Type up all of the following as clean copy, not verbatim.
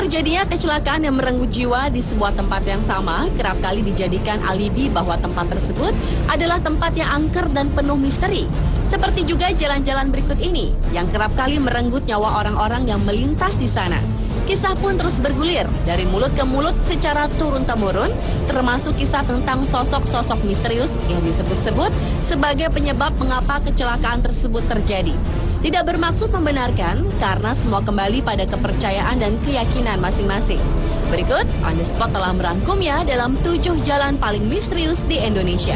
Terjadinya kecelakaan yang merenggut jiwa di sebuah tempat yang sama kerap kali dijadikan alibi bahwa tempat tersebut adalah tempat yang angker dan penuh misteri. Seperti juga jalan-jalan berikut ini yang kerap kali merenggut nyawa orang-orang yang melintas di sana. Kisah pun terus bergulir dari mulut ke mulut secara turun-temurun, termasuk kisah tentang sosok-sosok misterius yang disebut-sebut sebagai penyebab mengapa kecelakaan tersebut terjadi. Tidak bermaksud membenarkan karena semua kembali pada kepercayaan dan keyakinan masing-masing. Berikut, On The Spot telah merangkumnya dalam 7 jalan paling misterius di Indonesia.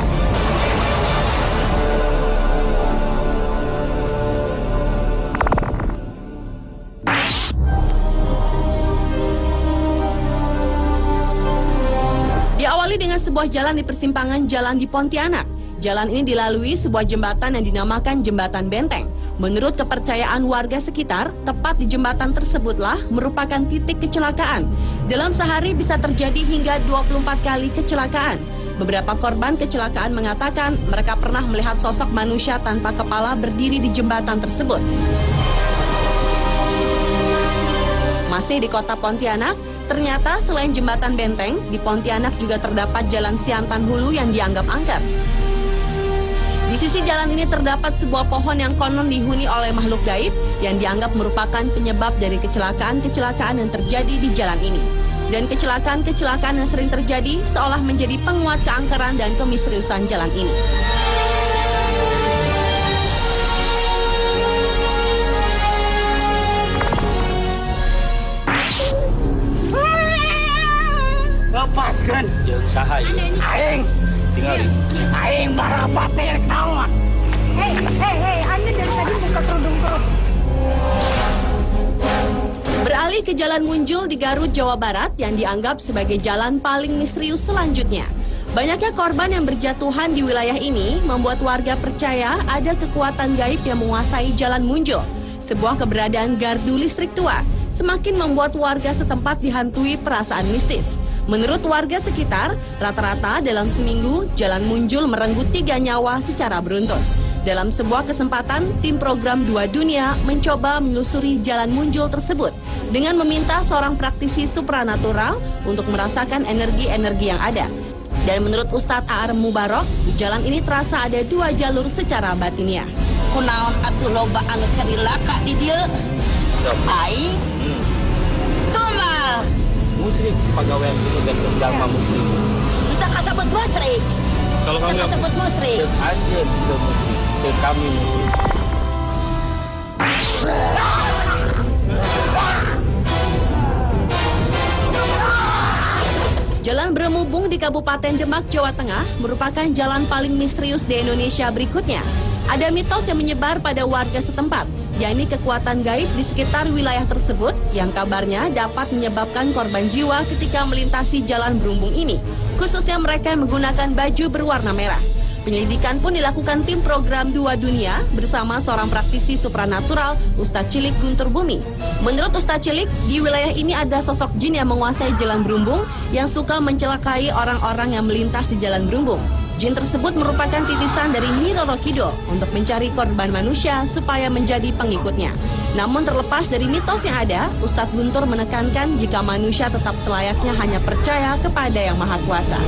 Diawali dengan sebuah jalan di persimpangan jalan di Pontianak. Jalan ini dilalui sebuah jembatan yang dinamakan Jembatan Benteng. Menurut kepercayaan warga sekitar, tepat di jembatan tersebutlah merupakan titik kecelakaan. Dalam sehari bisa terjadi hingga 24 kali kecelakaan. Beberapa korban kecelakaan mengatakan mereka pernah melihat sosok manusia tanpa kepala berdiri di jembatan tersebut. Masih di kota Pontianak, ternyata selain Jembatan Benteng, di Pontianak juga terdapat Jalan Siantan Hulu yang dianggap angker. Di sisi jalan ini terdapat sebuah pohon yang konon dihuni oleh makhluk gaib yang dianggap merupakan penyebab dari kecelakaan-kecelakaan yang terjadi di jalan ini. Dan kecelakaan-kecelakaan yang sering terjadi seolah menjadi penguat keangkeran dan kemisteriusan jalan ini. Lepaskan, jangan usaha ya. Aing, tinggalin. Aing barapatir naon. Hei, Anda dari tadi buka kerudung terus. Beralih ke Jalan Munjul di Garut, Jawa Barat yang dianggap sebagai jalan paling misterius selanjutnya. Banyaknya korban yang berjatuhan di wilayah ini membuat warga percaya ada kekuatan gaib yang menguasai Jalan Munjul. Sebuah keberadaan gardu listrik tua semakin membuat warga setempat dihantui perasaan mistis. Menurut warga sekitar, rata-rata dalam seminggu, Jalan Munjul merenggut 3 nyawa secara beruntun. Dalam sebuah kesempatan, tim program 2 Dunia mencoba menelusuri Jalan Munjul tersebut dengan meminta seorang praktisi supranatural untuk merasakan energi-energi yang ada. Dan menurut Ustadz A.R. Mubarok, di jalan ini terasa ada 2 jalur secara batiniah. Kunaon atuh loba anu cerilaka di dieu? Aing tumal Musrik, pegawai itu dan jalma musrik. entah kasebut musrik. Kalau kamu yang kasebut musrik. cek aja itu musrik, cek kami musrik. Jalan Bremubung di Kabupaten Demak, Jawa Tengah merupakan jalan paling misterius di Indonesia berikutnya. Ada mitos yang menyebar pada warga setempat, yakni kekuatan gaib di sekitar wilayah tersebut yang kabarnya dapat menyebabkan korban jiwa ketika melintasi jalan Brumubung ini, khususnya mereka yang menggunakan baju berwarna merah. Penyelidikan pun dilakukan tim program 2 Dunia bersama seorang praktisi supranatural, Ustadz Cilik Guntur Bumi. Menurut Ustadz Cilik, di wilayah ini ada sosok jin yang menguasai jalan Brumubung yang suka mencelakai orang-orang yang melintas di jalan Brumubung. Jin tersebut merupakan titisan dari Nyi Roro Kidul untuk mencari korban manusia supaya menjadi pengikutnya. Namun terlepas dari mitos yang ada, Ustadz Guntur menekankan jika manusia tetap selayaknya hanya percaya kepada Yang Maha Kuasa.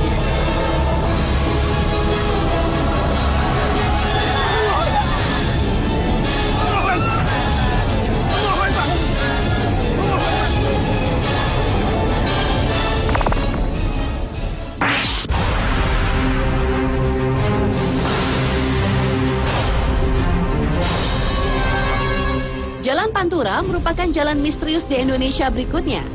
Jalan Pantura merupakan jalan misterius di Indonesia berikutnya.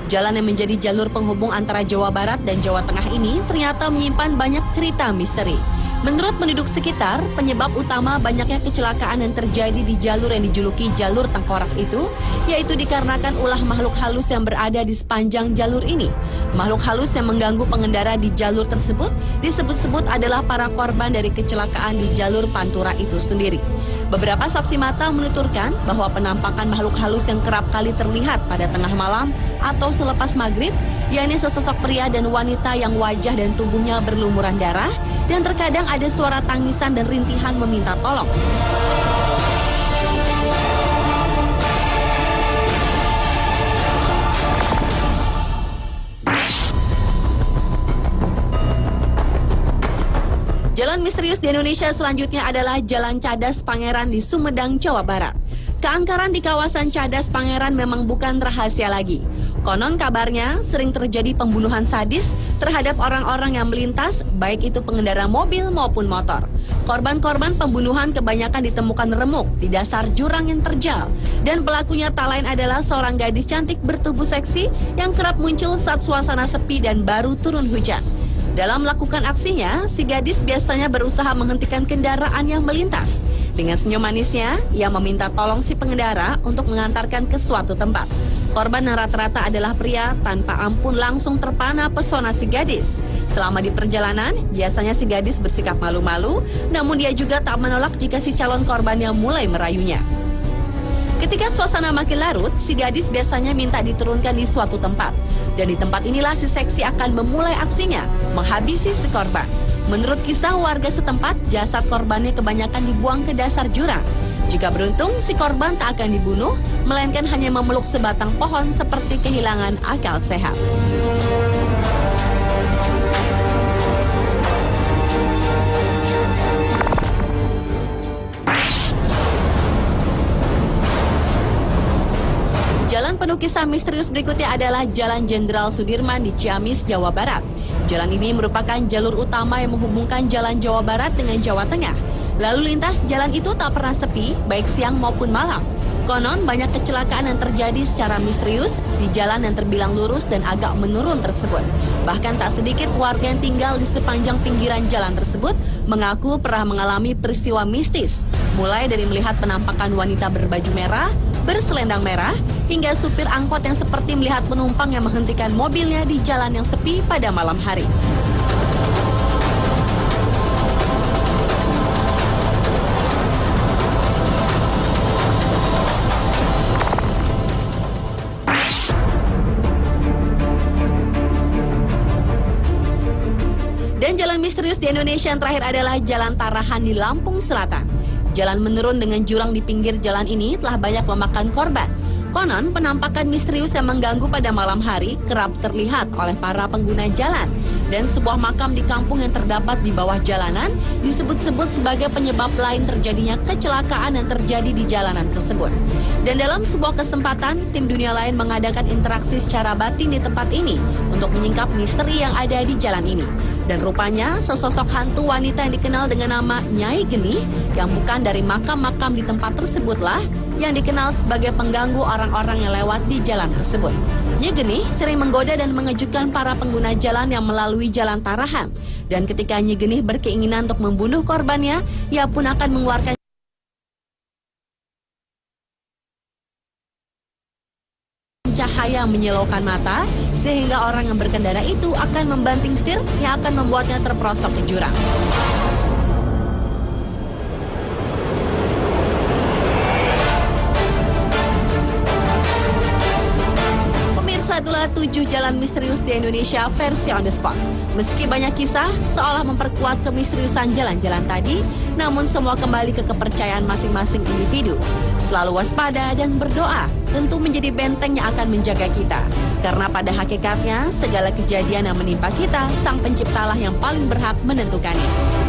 Jalan yang menjadi jalur penghubung antara Jawa Barat dan Jawa Tengah ini ternyata menyimpan banyak cerita misteri. Menurut penduduk sekitar, penyebab utama banyaknya kecelakaan yang terjadi di jalur yang dijuluki jalur tengkorak itu, yaitu dikarenakan ulah makhluk halus yang berada di sepanjang jalur ini. Makhluk halus yang mengganggu pengendara di jalur tersebut disebut-sebut adalah para korban dari kecelakaan di jalur Pantura itu sendiri. Beberapa saksi mata menuturkan bahwa penampakan makhluk halus yang kerap kali terlihat pada tengah malam atau selepas maghrib, yakni sesosok pria dan wanita yang wajah dan tubuhnya berlumuran darah, dan terkadang ada suara tangisan dan rintihan meminta tolong. Jalan misterius di Indonesia selanjutnya adalah Jalan Cadas Pangeran di Sumedang, Jawa Barat. Keangkaran di kawasan Cadas Pangeran memang bukan rahasia lagi. Konon kabarnya sering terjadi pembunuhan sadis terhadap orang-orang yang melintas, baik itu pengendara mobil maupun motor. Korban-korban pembunuhan kebanyakan ditemukan remuk di dasar jurang yang terjal. Dan pelakunya tak lain adalah seorang gadis cantik bertubuh seksi yang kerap muncul saat suasana sepi dan baru turun hujan. Dalam melakukan aksinya, si gadis biasanya berusaha menghentikan kendaraan yang melintas. Dengan senyum manisnya, ia meminta tolong si pengendara untuk mengantarkan ke suatu tempat. Korban yang rata-rata adalah pria, tanpa ampun langsung terpana pesona si gadis. Selama di perjalanan, biasanya si gadis bersikap malu-malu, namun dia juga tak menolak jika si calon korbannya mulai merayunya. Ketika suasana makin larut, si gadis biasanya minta diturunkan di suatu tempat. Dan di tempat inilah si seksi akan memulai aksinya, menghabisi si korban. Menurut kisah warga setempat, jasad korbannya kebanyakan dibuang ke dasar jurang. Jika beruntung, si korban tak akan dibunuh, melainkan hanya memeluk sebatang pohon seperti kehilangan akal sehat. Jalan penuh kisah misterius berikutnya adalah Jalan Jenderal Sudirman di Ciamis, Jawa Barat. Jalan ini merupakan jalur utama yang menghubungkan Jalan Jawa Barat dengan Jawa Tengah. Lalu lintas jalan itu tak pernah sepi, baik siang maupun malam. Konon banyak kecelakaan yang terjadi secara misterius di jalan yang terbilang lurus dan agak menurun tersebut. Bahkan tak sedikit warga yang tinggal di sepanjang pinggiran jalan tersebut mengaku pernah mengalami peristiwa mistis. Mulai dari melihat penampakan wanita berbaju merah, berselendang merah, hingga supir angkot yang seperti melihat penumpang yang menghentikan mobilnya di jalan yang sepi pada malam hari. Dan jalan misterius di Indonesia yang terakhir adalah Jalan Tarahan di Lampung Selatan. Jalan menurun dengan jurang di pinggir jalan ini telah banyak memakan korban. Konon, penampakan misterius yang mengganggu pada malam hari kerap terlihat oleh para pengguna jalan. Dan sebuah makam di kampung yang terdapat di bawah jalanan disebut-sebut sebagai penyebab lain terjadinya kecelakaan yang terjadi di jalanan tersebut. Dan dalam sebuah kesempatan, tim dunia lain mengadakan interaksi secara batin di tempat ini untuk menyingkap misteri yang ada di jalan ini. Dan rupanya, sesosok hantu wanita yang dikenal dengan nama Nyai Geni yang bukan dari makam-makam di tempat tersebutlah yang dikenal sebagai pengganggu orang-orang yang lewat di jalan tersebut. Nyai Geni sering menggoda dan mengejutkan para pengguna jalan yang melalui Jalan Tarahan. Dan ketika Nyai Geni berkeinginan untuk membunuh korbannya, ia pun akan mengeluarkan cahaya menyilaukan mata, sehingga orang yang berkendara itu akan membanting setir yang akan membuatnya terperosok ke jurang. Itulah 7 jalan misterius di Indonesia versi on the spot. Meski banyak kisah seolah memperkuat kemisteriusan jalan-jalan tadi, namun semua kembali ke kepercayaan masing-masing individu. Selalu waspada dan berdoa tentu menjadi benteng yang akan menjaga kita. Karena pada hakikatnya segala kejadian yang menimpa kita, Sang Penciptalah yang paling berhak menentukannya.